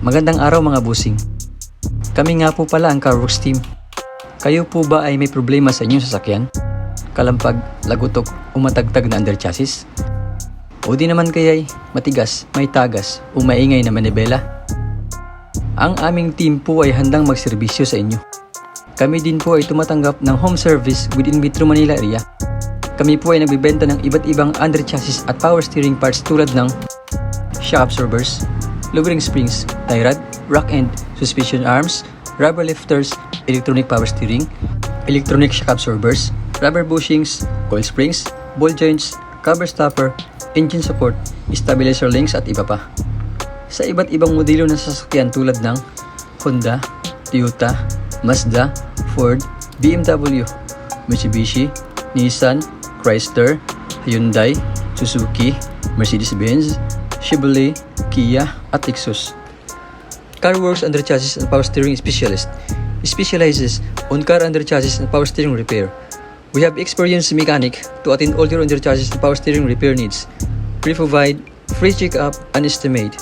Magandang araw mga busing. Kami nga po pala ang Car WorX team. Kayo po ba ay may problema sa inyong sasakyan? Kalampag, Lagutok, o matagtag na Underchassis? O di naman kaya'y matigas, may tagas, o maingay na Manibela? Ang aming team po ay handang magserbisyo sa inyo. Kami din po ay tumatanggap ng home service within Metro Manila area. Kami po ay nagbibenta ng iba't ibang underchassis at power steering parts tulad ng shock absorbers, lowering springs, tie rod, rock end, suspension arms, rubber lifters, electronic power steering, electronic shock absorbers, rubber bushings, coil springs, ball joints, cover stopper, engine support, stabilizer links at iba pa. Sa iba't ibang modelo ng sasakyan tulad ng Honda, Toyota, Mazda, Ford, BMW, Mitsubishi, Nissan, Chrysler, Hyundai, Suzuki, Mercedes-Benz, Chevrolet, Kia, at Lexus. Car WorX Underchassis and Power Steering Specialist specializes on car underchassis and power steering repair. We have experienced mechanic to attend all your underchassis and power steering repair needs. We provide free check-up and estimate.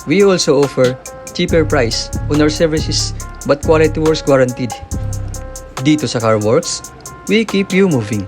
We also offer cheaper price on our services but quality works guaranteed. Dito sa Car WorX, we keep you moving.